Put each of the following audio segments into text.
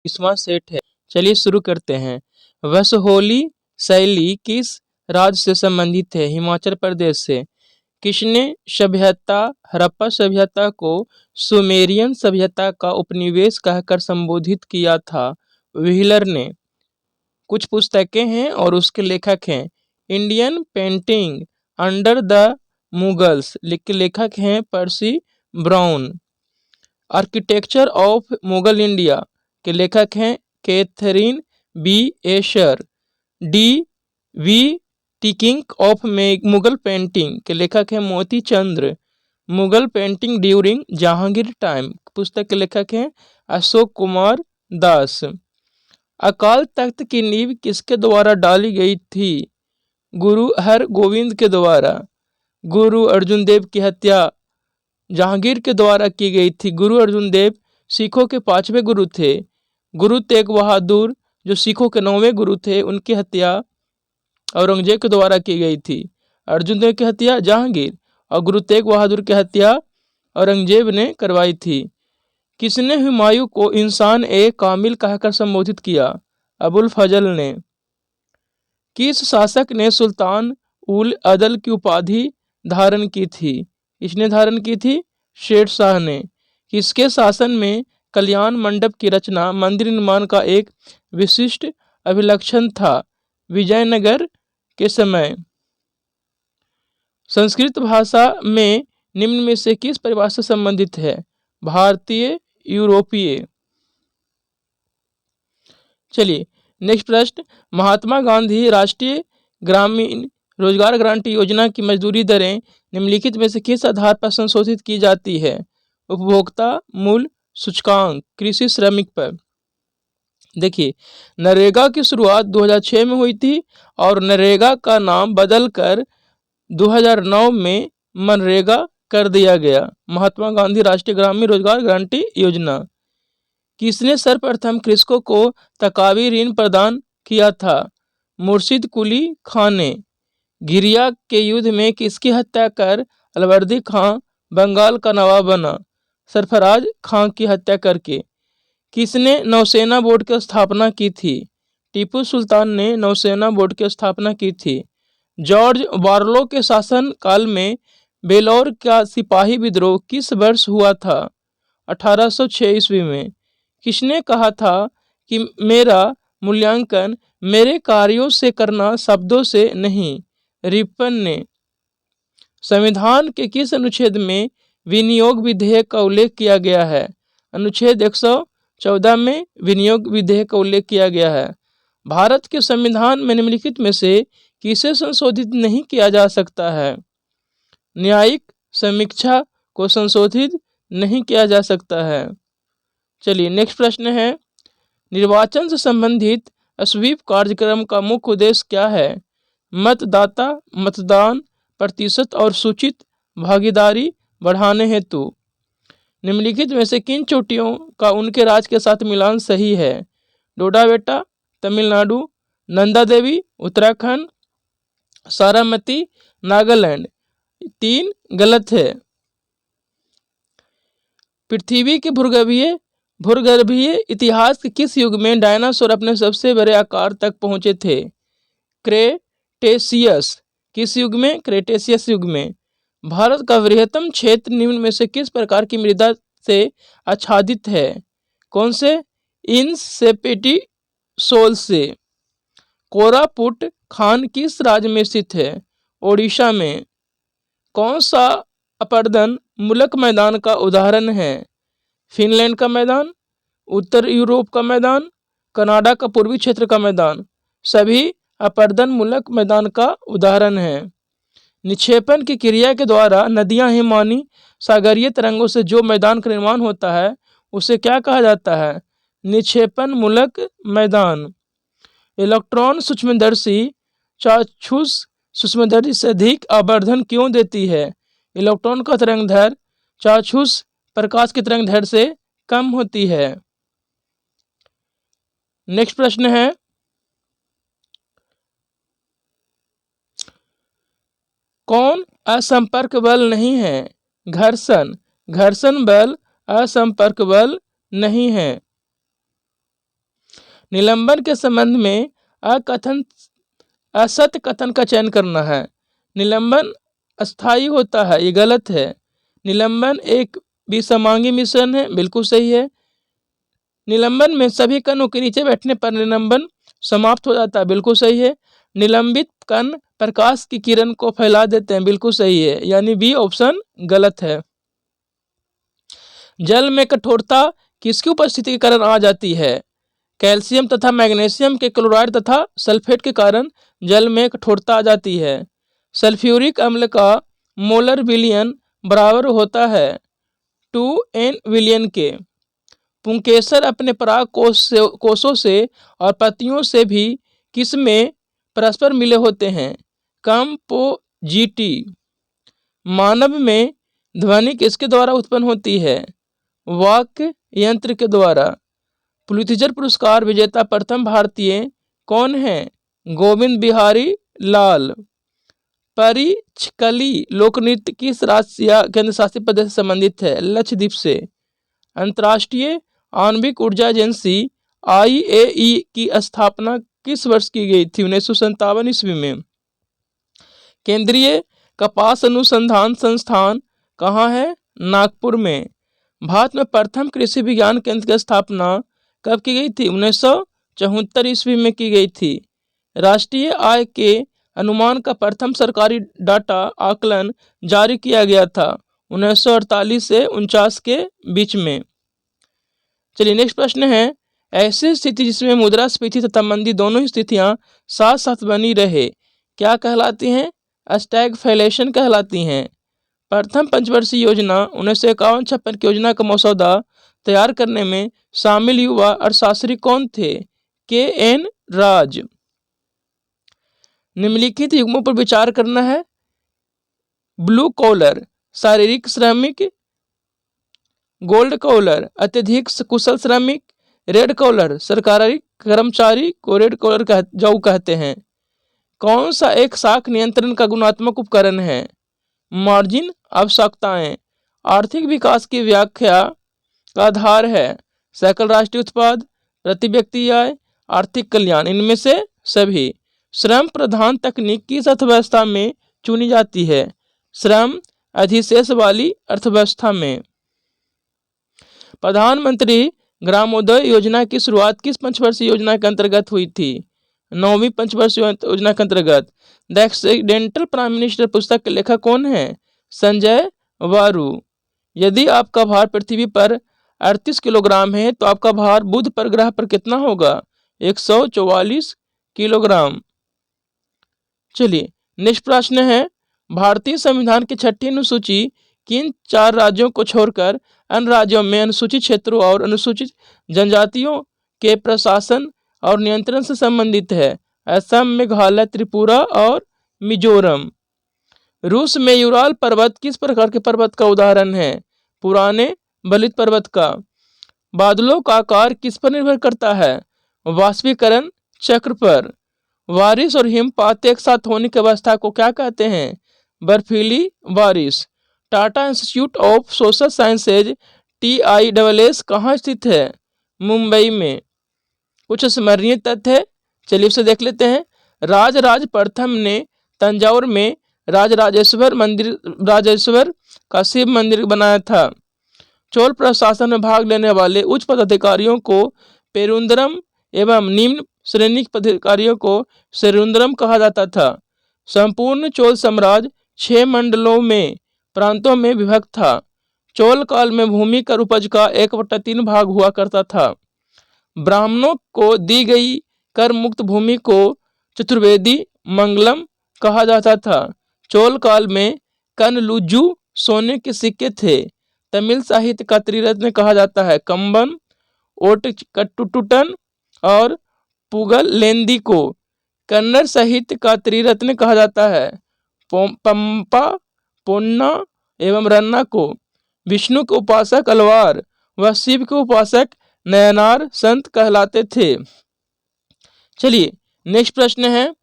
20वां set है। चलिए शुरू करते हैं। वसहोली शैली किस राज्य से संबंधित है? हिमाचल प्रदेश से। किसने सभ्यता हड़प्पा सभ्यता को सुमेरियन सभ्यता का उपनिवेश कहकर संबोधित किया था? व्हीलर ने। कुछ पुस्तकें हैं और उसके लेखक हैं। Indian painting under the Mughals के लेखक हैं Percy Brown. Architecture of Mughal India के लेखक हैं Catherine B Asher. The technique of Mughal painting के लेखक हैं Moti Chandra. Mughal painting during Jahangir time पुस्तक के लेखक हैं अशोक कुमार दास। अकाल तख्त की नींव किसके द्वारा डाली गई थी? गुरु हरगोविंद के द्वारा। गुरु अर्जुन देव की हत्या जहांगीर के द्वारा की गई थी। गुरु अर्जुन देव सिखों के 5वें गुरु थे। गुरु तेग बहादुर जो सिखों के 9वें गुरु थे, उनकी हत्या औरंगजेब के द्वारा की गई थी। अर्जुन देव की हत्या जहांगीर और गुरु तेग बहादुर की हत्या औरंगजेब ने करवाई थी। किसने हुमायूं को इंसान ए कामिल कहकर संबोधित किया? अबुल फजल ने। किस शासक ने सुल्तान उल अदल की उपाधि धारण की थी? किसने धारण की थी? शेरशाह ने। किसके शासन में कल्याण मंडप की रचना मंदिर निर्माण का एक विशिष्ट अभिलक्षण था? विजयनगर के समय। संस्कृत भाषा में निम्न में से किस परिभाषा से संबंधित है? भारतीय यूरोपीय। चलिए नेक्स्ट प्रश्न। महात्मा गांधी राष्ट्रीय ग्रामीण रोजगार गारंटी योजना की मजदूरी दरें निम्नलिखित में से किस आधार पर संशोधित की जाती है? उपभोक्ता मूल्य सूचकांक, कृषि श्रमिक पर। देखिए, नरेगा की शुरुआत 2006 में हुई थी और नरेगा का नाम बदलकर 2009 में मनरेगा कर दिया गया। महात्मा गांधी राष्ट्रीय ग्रामीण रोजगार गारंटी योजना। किसने सर्वप्रथम कृषकों को तकावी ऋण प्रदान किया था? मुर्शिद कुली खान ने। घिरिया के युद्ध में किसकी हत्या कर अलवर्दी खां बंगाल का नवाब बना? सरफराज खां की हत्या करके। किसने नौसेना बोर्ड की स्थापना की थी? टीपू सुल्तान ने नौसेना बोर्ड की स्थापना की थी। जॉर्ज बार्लो के शासन काल में बेलौर का सिपाही विद्रोह किस वर्ष हुआ था? 1806 ईस्वी में। किसने कहा था कि मेरा मूल्यांकन मेरे कार्यों से करना, शब्दों से नहीं? रिपन ने। संविधान के किस अनुच्छेद में विनियोग विधेयक का उल्लेख किया गया है? अनुच्छेद 114 में विनियोग विधेयक का उल्लेख किया गया है। भारत के संविधान में निम्नलिखित में से किसे संशोधित नहीं किया जा सकता है? न्यायिक समीक्षा को संशोधित नहीं किया जा सकता है। चलिए नेक्स्ट प्रश्न है। निर्वाचन से संबंधित स्वीप कार्यक्रम का मुख्य उद्देश्य क्या है? मतदाता मतदान प्रतिशत और सूचित भागीदारी बढ़ाने हेतु। निम्नलिखित में से किन चोटियों का उनके राज्य के साथ मिलान सही है? डोडाबेटा तमिलनाडु, नंदा देवी उत्तराखंड, सारामती नागालैंड। 3 गलत है। पृथ्वी के भूगर्भीय इतिहास के किस युग में डायनासोर अपने सबसे बड़े आकार तक पहुंचे थे? क्रेटेशियस। किस युग में? क्रेटेशियस युग में। भारत का वृहत्तम क्षेत्र निम्न में से किस प्रकार की मृदा से आच्छादित है? कौन से? इन सेपेटी सोल से। कोरापुट खान किस राज्य में स्थित है? ओडिशा में। कौन सा अपर्दन मूलक मैदान का उदाहरण है? फिनलैंड का मैदान, उत्तर यूरोप का मैदान, कनाडा का पूर्वी क्षेत्र का मैदान। सभी अपर्दन मूलक मैदान का उदाहरण है। निक्षेपण की क्रिया के द्वारा नदियां हिमानी सागरीय तरंगों से जो मैदान का निर्माण होता है उसे क्या कहा जाता है? निक्षेपण मूलक मैदान। इलेक्ट्रॉन सूक्ष्मदर्शी चाक्षुष सूक्ष्मदर्शी से अधिक आवर्धन क्यों देती है? इलेक्ट्रॉन का तरंगदैर्घ्य चाक्षुष प्रकाश की तरंगदैर्घ्य से कम होती है। नेक्स्ट प्रश्न है। कौन असंपर्क बल नहीं है? घर्षण। घर्षण बल असंपर्क बल नहीं है। निलंबन के संबंध में असत्य कथन का चयन करना है। निलंबन अस्थायी होता है, ये गलत है। निलंबन एक विसमांगी मिश्रण है, बिल्कुल सही है। निलंबन में सभी कणों के नीचे बैठने पर निलंबन समाप्त हो जाता है, बिल्कुल सही है। निलंबित कण प्रकाश की किरण को फैला देते हैं, बिल्कुल सही है, यानी बी ऑप्शन गलत है। जल में कठोरता किसकी उपस्थिति के कारण आ जाती है? कैल्शियम तथा मैग्नीशियम के क्लोराइड तथा सल्फेट के कारण जल में कठोरता आ जाती है। सल्फ्यूरिक अम्ल का मोलर विलयन बराबर होता है 2n विलयन के। पुंकेसर अपने पराग कोषों से और पत्तियों से भी किसमें परस्पर मिले होते हैं? कंपोजिटी। मानव में ध्वनि किसके द्वारा उत्पन्न होती है? वाक्य यंत्र के द्वारा। पुलित्जर पुरस्कार विजेता प्रथम भारतीय कौन है? गोविंद बिहारी लाल। परिछकली लोकनृत्य किस राज्य या केंद्र शासित प्रदेश से संबंधित है? लक्षद्वीप से। अंतर्राष्ट्रीय आणविक ऊर्जा एजेंसी IAEA की स्थापना किस वर्ष की गई थी? 1957 ईस्वी में। केंद्रीय कपास अनुसंधान संस्थान कहाँ है? नागपुर में। भारत में प्रथम कृषि विज्ञान केंद्र की स्थापना कब की गई थी? 1974 ईस्वी में की गई थी। राष्ट्रीय आय के अनुमान का प्रथम सरकारी डाटा आकलन जारी किया गया था 1948 से 49 के बीच में। चलिए नेक्स्ट प्रश्न है, ऐसी स्थिति जिसमें मुद्रास्फीति तथा मंदी दोनों ही स्थितियां साथ साथ बनी रहे क्या कहलाती हैं? स्टैगफ्लेशन कहलाती हैं। प्रथम पंचवर्षीय योजना 1951-56 की योजना का मसौदा तैयार करने में शामिल युवा अर्थशास्त्री कौन थे? KN राज। निम्नलिखित युग्मों पर विचार करना है। ब्लू कॉलर शारीरिक श्रमिक, गोल्ड कॉलर अत्यधिक कुशल श्रमिक, रेड कॉलर सरकारी कर्मचारी को रेड कॉलर कहते हैं। कौन सा एक साख नियंत्रण का गुणात्मक उपकरण है? मार्जिन आवश्यकताएं आर्थिक विकास की व्याख्या का आधार है। सकल राष्ट्रीय उत्पाद, प्रति व्यक्ति आय, आर्थिक कल्याण, इनमें से सभी। श्रम प्रधान तकनीक किस अर्थव्यवस्था में चुनी जाती है? श्रम अधिशेष वाली अर्थव्यवस्था में। प्रधानमंत्री ग्रामोदय योजना की शुरुआत किस पंचवर्षीय योजना के अंतर्गत हुई थी? 9वीं पंचवर्षीय योजना के अंतर्गत। द एक्सीडेंटल प्राइम मिनिस्टर पुस्तक के लेखक कौन है? संजय वारू। यदि आपका भार पृथ्वी पर 38 किलोग्राम है तो आपका भार बुध पर ग्रह पर कितना होगा? 144 किलोग्राम। चलिए नेक्स्ट प्रश्न है, भारतीय संविधान की 6ठी अनुसूची किन 4 राज्यों को छोड़कर अन्य राज्यों में अनुसूचित क्षेत्रों और अनुसूचित जनजातियों के प्रशासन और नियंत्रण से संबंधित है? असम, मेघालय, त्रिपुरा और मिजोरम। रूस में यूराल पर्वत किस प्रकार के पर्वत का उदाहरण है? पुराने बलित पर्वत का। बादलों का आकार किस पर निर्भर करता है? वाष्पीकरण चक्र पर। बारिश और हिमपात एक साथ होने की अवस्था को क्या कहते हैं? बर्फीली बारिश। Tata institute of social sciences TISS कहाँ स्थित है? मुंबई में। कुछ स्मरणीय तथ्य है, चलिए उसे देख लेते हैं। राजराज प्रथम ने तंजावुर में राजराजेश्वर का शिव मंदिर बनाया था। चोल प्रशासन में भाग लेने वाले उच्च पदाधिकारियों को पेरुंदरम एवं निम्न श्रेणी के पदाधिकारियों को सेरुंदरम कहा जाता था। संपूर्ण चोल साम्राज्य 6 मंडलों में प्रांतों में विभक्त था। चोल काल में भूमि कर उपज का 1/3 भाग हुआ करता था। ब्राह्मणों को दी गई कर मुक्त भूमि को चतुर्वेदी मंगलम कहा जाता था। चोल काल में कनलुज्जु सोने के सिक्के थे। तमिल साहित्य का त्रिरत्न कहा जाता है कंबन, ओटकट्टुटन और पुगलेंदी को। कन्नड़ साहित्य का त्रिरत्न कहा जाता है पंपा, पोन्ना एवं रन्ना को। विष्णु के उपासक अलवार व शिव के उपासक नयनार संत कहलाते थे। चलिए नेक्स्ट प्रश्न है,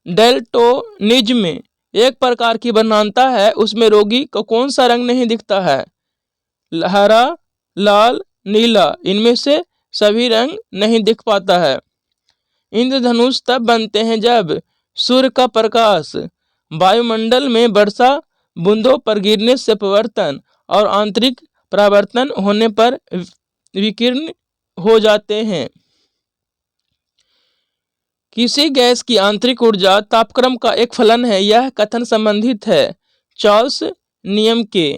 डेल्टोनिज्म एक प्रकार की वनांता है, उसमें रोगी को कौन सा रंग नहीं दिखता है? हरा, लाल, नीला, इनमें से सभी रंग नहीं दिख पाता है। इंद्रधनुष तब बनते हैं जब सूर्य का प्रकाश वायुमंडल में वर्षा बूंदों पर गिरने से परिवर्तन और आंतरिक परावर्तन होने पर विकीर्ण हो जाते हैं। किसी गैस की आंतरिक ऊर्जा तापक्रम का एक फलन है। यह कथन संबंधित है चार्ल्स नियम के।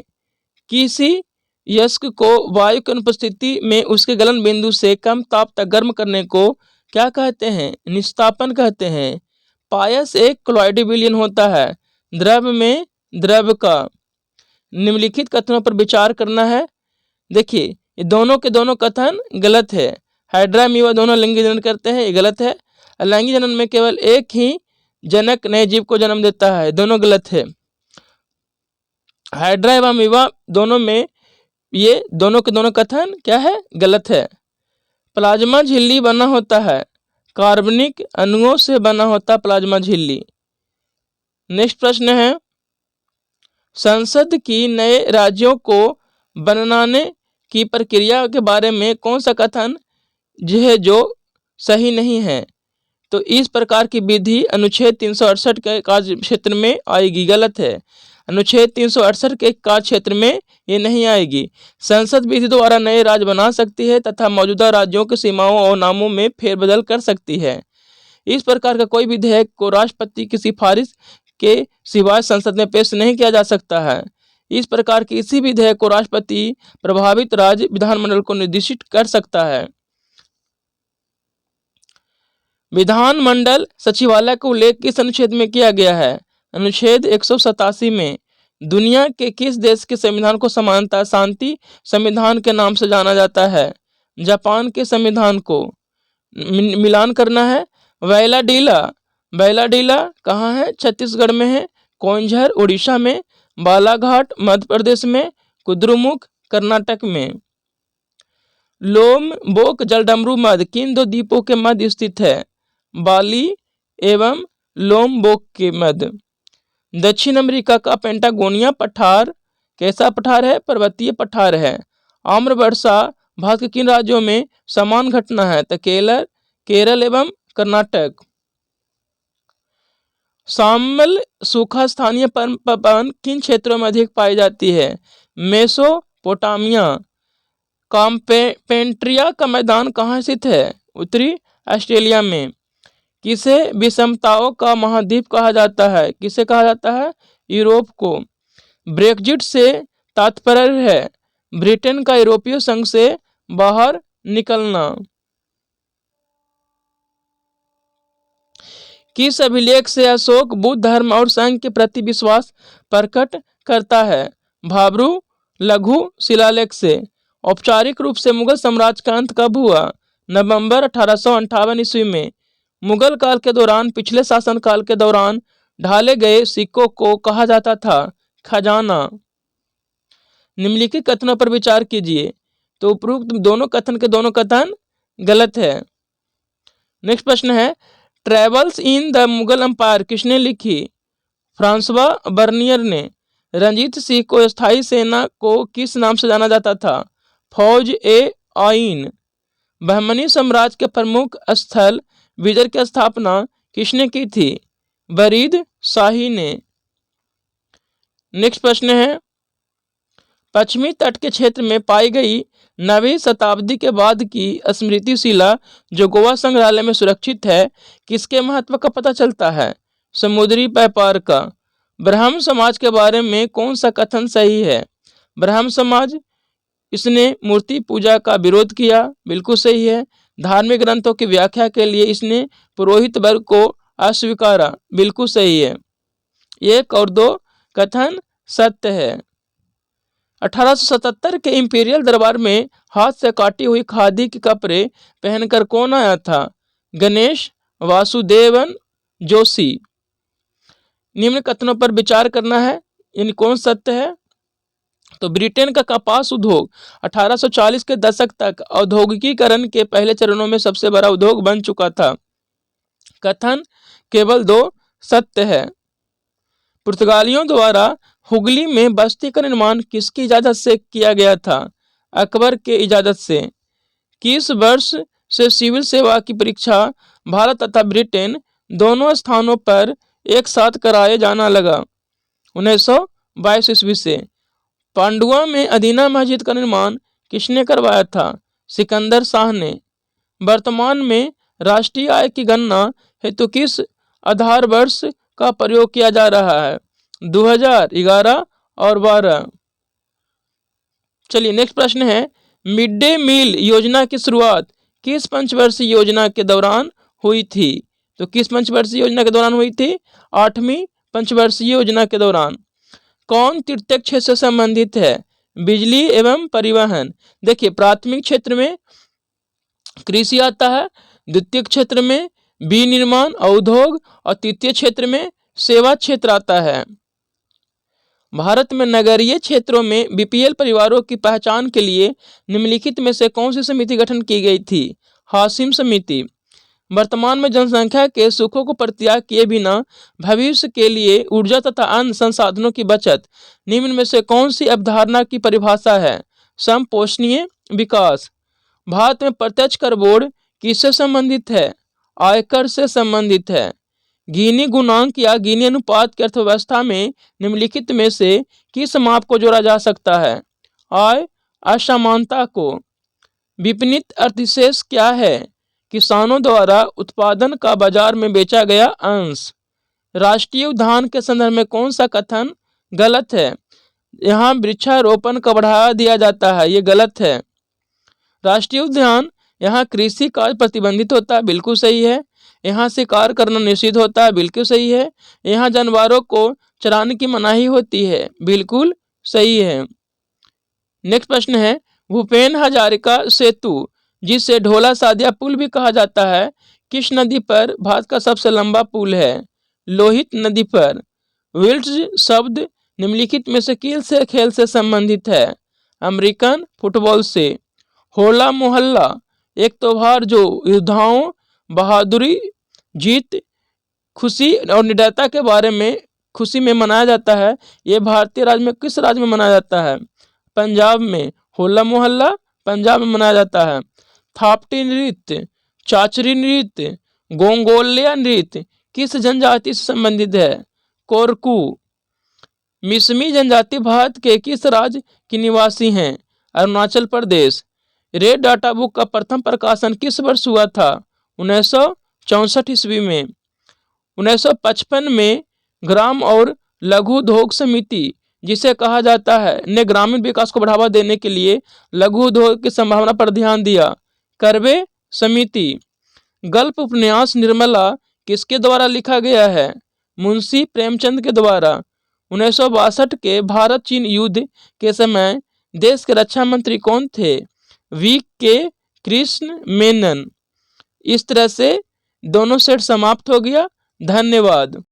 किसी यस्क को वायु की अनुपस्थिति में उसके गलन बिंदु से कम ताप तक गर्म करने को क्या कहते हैं? निस्तापन कहते हैं। पायस एक क्लोराइड विलयन होता है द्रव में द्रव का। निम्नलिखित कथनों पर विचार करना है। देखिए, ये दोनों के दोनों कथन गलत है। हाइड्रा अमीबा दोनों लैंगिक जनन करते हैं, ये गलत है। अलैंगिक जनन में केवल एक ही जनक नए जीव को जन्म देता है, दोनों गलत है। हाइड्रा एवं अमीबा दोनों में ये दोनों के दोनों कथन क्या है? गलत है। प्लाज्मा झिल्ली बना होता है कार्बनिक अणुओं से बना होता प्लाज्मा झिल्ली। नेक्स्ट प्रश्न है, संसद की नए राज्यों को बनाने की प्रक्रिया के बारे में कौन सा कथन है जो सही नहीं है? तो इस प्रकार की विधि अनुच्छेद 368 के कार्य क्षेत्र में आएगी, गलत है। अनुच्छेद 368 के कार्य क्षेत्र में ये नहीं आएगी। संसद विधि द्वारा नए राज्य बना सकती है तथा मौजूदा राज्यों की सीमाओं और नामों में फेरबदल कर सकती है। इस प्रकार का कोई विधेयक को राष्ट्रपति की सिफारिश के सिवाय संसद में पेश नहीं किया जा सकता है। इस प्रकार की इसी विधेयक को राष्ट्रपति प्रभावित राज्य विधानमंडल को निर्देशित कर सकता है। विधानमंडल सचिवालय का उल्लेख किस अनुच्छेद में किया गया है? अनुच्छेद 187 में। दुनिया के किस देश के संविधान को समानता शांति संविधान के नाम से जाना जाता है? जापान के संविधान को। मिलान करना है। वैलाडीला कहाँ है? छत्तीसगढ़ में है। कोंझर उड़ीसा में। बालाघाट मध्य प्रदेश में। कुद्रुमुख कर्नाटक में। लोमबोक जलडमरू मध्य किन दो द्वीपों के मध्य स्थित है? बाली एवं लोमबोक के मध्य। दक्षिण अमेरिका का पेंटागोनिया पठार कैसा पठार है? पर्वतीय पठार है। आम्र वर्षा भारत के किन राज्यों में समान घटना है? तो केरल एवं कर्नाटक। शामल सूखा स्थानीय पवन किन क्षेत्रों में अधिक पाई जाती है? मेसोपोटामिया। कॉम्पेंट्रिया का मैदान कहाँ स्थित है? उत्तरी ऑस्ट्रेलिया में। किसे विषमताओं का महाद्वीप कहा जाता है? किसे कहा जाता है? यूरोप को। ब्रेक्जिट से तात्पर्य है ब्रिटेन का यूरोपीय संघ से बाहर निकलना। किस अभिलेख से अशोक बुद्ध धर्म और संघ के प्रति विश्वास प्रकट करता है? भाब्रू लघु शिलालेख से। औपचारिक रूप से मुगल साम्राज्य का अंत कब हुआ? नवंबर 1858 ईस्वी में। मुगल काल के दौरान पिछले शासनकाल के दौरान ढाले गए सिक्कों को कहा जाता था खजाना। निम्नलिखित कथनों पर विचार कीजिए। तो उपरोक्त दोनों कथन के दोनों कथन गलत है। नेक्स्ट प्रश्न है, travels in the Mughal empire किसने लिखी? फ्रांसवा बर्नियर ने। रंजीत सिंह को स्थायी सेना को किस नाम से जाना जाता था? फौज ए आइन। बहमनी साम्राज्य के प्रमुख स्थल विजय की स्थापना किसने की थी? बरीद शाही ने। नेक्स्ट प्रश्न है, पश्चिमी तट के क्षेत्र में पाई गई 9वीं शताब्दी के बाद की स्मृति शिला जो गोवा संग्रहालय में सुरक्षित है, किसके महत्व का पता चलता है? समुद्री व्यापार का। ब्राह्मण समाज के बारे में कौन सा कथन सही है? ब्राह्मण समाज, इसने मूर्ति पूजा का विरोध किया, बिल्कुल सही है। धार्मिक ग्रंथों की व्याख्या के लिए इसने पुरोहित वर्ग को अस्वीकारा, बिल्कुल सही है। 1 और 2 कथन सत्य है। 1877 के इंपीरियल दरबार में हाथ से काटी हुई खादी के कपड़े पहनकर कौन आया था? गणेश वासुदेवन जोशी। निम्न कथनों पर विचार करना है, यानी कौन सत्य है? तो ब्रिटेन का कपास उद्योग 1840 के दशक तक औद्योगिकीकरण के पहले चरणों में सबसे बड़ा उद्योग बन चुका था। कथन केवल 2 सत्य है। पुर्तगालियों द्वारा हुगली में बस्ती का निर्माण किसकी इजाजत से किया गया था? अकबर के इजाजत से। किस वर्ष से सिविल सेवा की परीक्षा भारत तथा ब्रिटेन दोनों स्थानों पर एक साथ कराए जाना लगा? 1922 ईस्वी से। पांडुआ में अदीना मस्जिद का निर्माण किसने करवाया था? सिकंदर शाह ने। वर्तमान में राष्ट्रीय आय की गणना हेतु किस आधार वर्ष का प्रयोग किया जा रहा है? 2011 और 12। चलिए नेक्स्ट प्रश्न है, मिड डे मील योजना की शुरुआत किस पंचवर्षीय योजना के दौरान हुई थी? तो किस पंचवर्षीय योजना के दौरान हुई थी? 8वीं पंचवर्षीय योजना के दौरान। कौन तृतीय क्षेत्र से संबंधित है? बिजली एवं परिवहन। देखिए प्राथमिक क्षेत्र में कृषि आता है, द्वितीय क्षेत्र में विनिर्माण उद्योग और तृतीय क्षेत्र में सेवा क्षेत्र आता है। भारत में नगरीय क्षेत्रों में बीपीएल परिवारों की पहचान के लिए निम्नलिखित में से कौन सी समिति गठन की गई थी? हाशिम समिति। वर्तमान में जनसंख्या के सुखों को परित्याग किए बिना भविष्य के लिए ऊर्जा तथा अन्य संसाधनों की बचत निम्न में से कौन सी अवधारणा की परिभाषा है? समपोषणीय विकास। भारत में प्रत्यक्ष कर बोर्ड किससे संबंधित है? आयकर से संबंधित है। गिनी गुणांक या गिनी अनुपात की अर्थव्यवस्था में निम्नलिखित में से किस माप को जोड़ा जा सकता है? आय असमानता को। विपणित अतिशेष क्या है? किसानों द्वारा उत्पादन का बाजार में बेचा गया अंश। राष्ट्रीय उद्यान के संदर्भ में कौन सा कथन गलत है? यहाँ वृक्षारोपण का बढ़ावा दिया जाता है, ये गलत है। राष्ट्रीय उद्यान यहाँ कृषि कार्य प्रतिबंधित होता है, बिल्कुल सही है। यहाँ शिकार करना निषिद्ध होता है, बिल्कुल सही है। यहाँ जानवरों को चराने की मनाही होती है, बिल्कुल सही है। नेक्स्ट प्रश्न है, भूपेन हजारिका सेतु जिसे ढोला सादिया पुल भी कहा जाता है, किस नदी पर भारत का सबसे लंबा पुल है? लोहित नदी पर। विल्ट्ज शब्द निम्नलिखित में से किस से खेल से संबंधित है? अमेरिकन फुटबॉल से। होला मोहल्ला एक त्योहार जो योद्धाओं, बहादुरी, जीत, खुशी और निडरता के बारे में खुशी में मनाया जाता है। ये भारतीय राज्य में किस राज्य में मनाया जाता है? पंजाब में। होला मोहल्ला पंजाब में मनाया जाता है। थापटी नृत्य, चाचरी नृत्य, गोंगोलिया नृत्य किस जनजाति से संबंधित है? कोरकू। मिसमी जनजाति भारत के किस राज्य की निवासी हैं? Arunachal Pradesh. Red data book का प्रथम प्रकाशन किस वर्ष हुआ था? 1964 ईस्वी में। 1955 में ग्राम और लघु उद्योग समिति जिसे कहा जाता है ने ग्रामीण विकास को बढ़ावा देने के लिए लघु उद्योग की संभावना पर ध्यान दिया। करवे समिति। गल्प उपन्यास निर्मला किसके द्वारा लिखा गया है? मुंशी प्रेमचंद के द्वारा। 1962 के भारत चीन युद्ध के समय देश के रक्षा मंत्री कौन थे? वी.के. कृष्ण मेनन। इस तरह से दोनों सेट समाप्त हो गया। धन्यवाद।